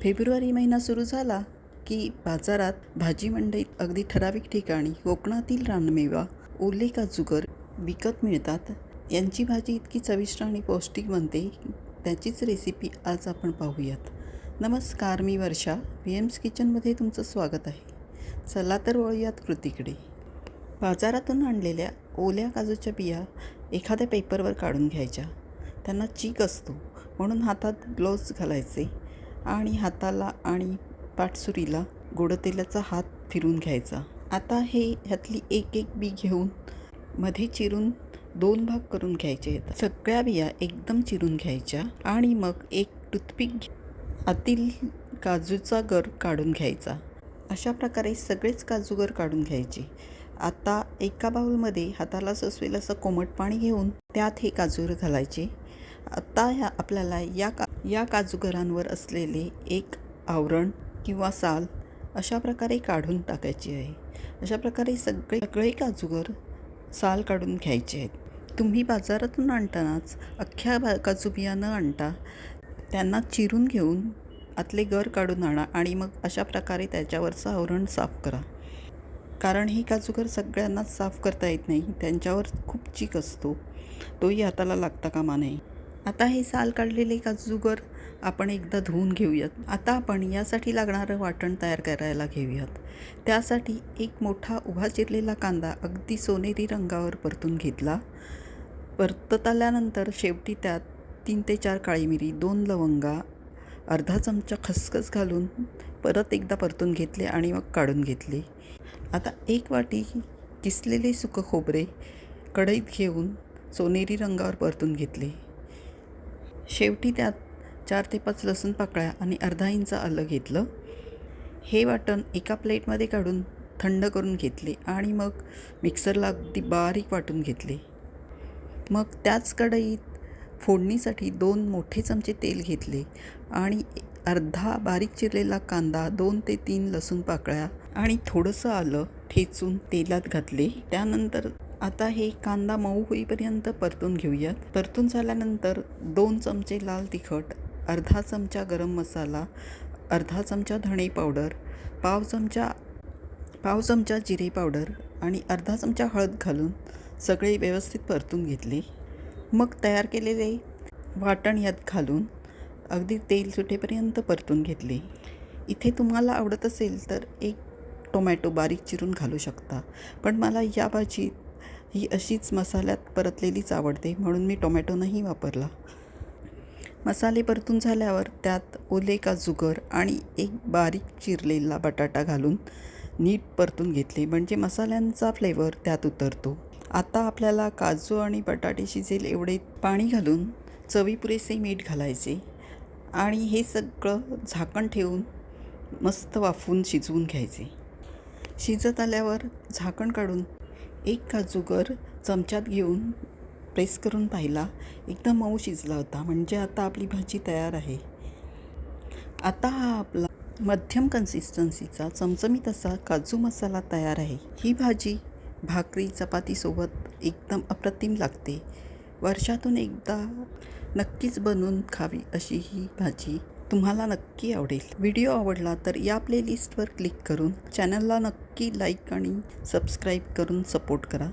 February महिना सुरू झाला की बाजारात भाजी मंडईत अगदी ठराविक ठिकाणी कोकणातील रानमेवा ओले काजूगर विकत मिळतात. यांची भाजी इतकी चविष्ट आणि पौष्टिक बनते, त्याचीच रेसिपी आज आपण पाहूयात. नमस्कार, मी वर्षा VM's किचनमध्ये तुमचं स्वागत आहे. चला तर वळूयात कृतीकडे. बाजारातून आणलेल्या ओल्या काजूच्या बिया एखाद्या पेपरवर काढून घ्यायच्या. त्यांना चीक असतो म्हणून हातात ग्लोव्ज घालायचे आणि हाताला आणि पाठसुरीला गोडतेलाचा हात फिरून घ्यायचा. आता ह्यातली एक बी घेऊन मध्ये चिरून 2 भाग करून घ्यायचे. सगळ्या बिया एकदम चिरून घ्यायच्या आणि मग एक टूथपिक आतील काजूचा गर काढून घ्यायचा. अशा प्रकारे सगळेच काजूगर काढून घ्यायचे. आता एका बाउलमध्ये हाताला ससवेल असं कोमट पाणी घेऊन त्यात हे काजूगर घालायचे. आता आपल्याला या काजूगरांवर असलेले एक आवरण किंवा साल अशा प्रकारे काढून टाकायची आहे. अशा प्रकारे सगळे काजूगर साल काढून घ्यायचे आहेत. तुम्ही बाजारातून आणतानाच अख्ख्या काजू बिया न आणता त्यांना चिरून घेऊन आतले गर काढून आणा आणि मग अशा प्रकारे त्याच्यावरचं आवरण साफ करा. कारण हे काजूगर सगळ्यांनाच साफ करता येत नाही, त्यांच्यावर खूप चीक असतो, तोही हाताला लागता कामा नये. आता हे साल काढलेले काजूगर आपण एकदा धुवून घेऊयात. आता आपण यासाठी लागणारं वाटण तयार करायला घेऊयात. त्यासाठी एक मोठा उभा चिरलेला कांदा अगदी सोनेरी रंगावर परतून घेतला. परतत आल्यानंतर शेवटी त्यात 3 ते 4 काळी मिरी, 2 लवंगा, अर्धा चमचा खसखस घालून परत एकदा परतून घेतले आणि मग काढून घेतले. आता 1 वाटी किसलेले सुकं खोबरे कढईत घेऊन सोनेरी रंगावर परतून घेतले. शेवटी त्यात 4 ते 5 लसूण पाकळ्या आणि अर्धा इंच आलं घेतलं. हे वाटण एका प्लेटमध्ये काढून थंड करून घेतले आणि मग मिक्सरला अगदी बारीक वाटून घेतले. मग त्याच कढईत फोडणीसाठी 2 मोठे चमचे तेल घेतले आणि अर्धा बारीक चिरलेला कांदा, 2 ते 3 लसूण पाकळ्या आणि थोडंसं आलं ठेचून तेलात घातले. त्यानंतर आता हे कांदा मऊ होईपर्यंत परतून घेऊयात. परतून झाल्यानंतर 2 चमचे लाल तिखट, अर्धा चमचा गरम मसाला, अर्धा चमचा धणे पावडर, पाव चमचा जिरे पावडर आणि अर्धा चमचा हळद घालून सगळे व्यवस्थित परतून घेतले. मग तयार केलेले वाटण यात घालून अगदी तेल सुटेपर्यंत परतून घेतले. इथे तुम्हाला आवडत असेल तर 1 टोमॅटो बारीक चिरून घालू शकता, पण मला या भाजीत ही अशीच मसाल्यात परतलेलीच आवडते म्हणून मी टोमॅटो नाही वापरला. मसाले परतून झाल्यावर त्यात ओले काजूगर आणि एक बारीक चिरलेला बटाटा घालून नीट परतून घेतले, म्हणजे मसाल्यांचा फ्लेवर त्यात उतरतो. आता आपल्याला काजू आणि बटाटे शिजेल एवढे पाणी घालून चवीपुरेसे मीठ घालायचे आणि हे सगळं झाकण ठेवून मस्त वाफवून शिजवून घ्यायचे. शिजत आल्यावर झाकण काढून एक काजूगर चमच्यात घेऊन प्रेस करून पाहिला, एकदम मऊ शिजला होता, म्हणजे आता आपली भाजी तयार आहे. आता हा आपला मध्यम कन्सिस्टन्सीचा चमचमीत असा काजू मसाला तयार आहे. ही भाजी भाकरी चपातीसोबत एकदम अप्रतिम लागते. वर्षातून एकदा नक्कीच बनवून खावी अशी ही भाजी तुम्हाला नक्की आवडेल. व्हिडिओ आवडला तर या प्लेलिस्टवर क्लिक करून चॅनलला नक्की लाईक आणि सबस्क्राईब करून सपोर्ट करा.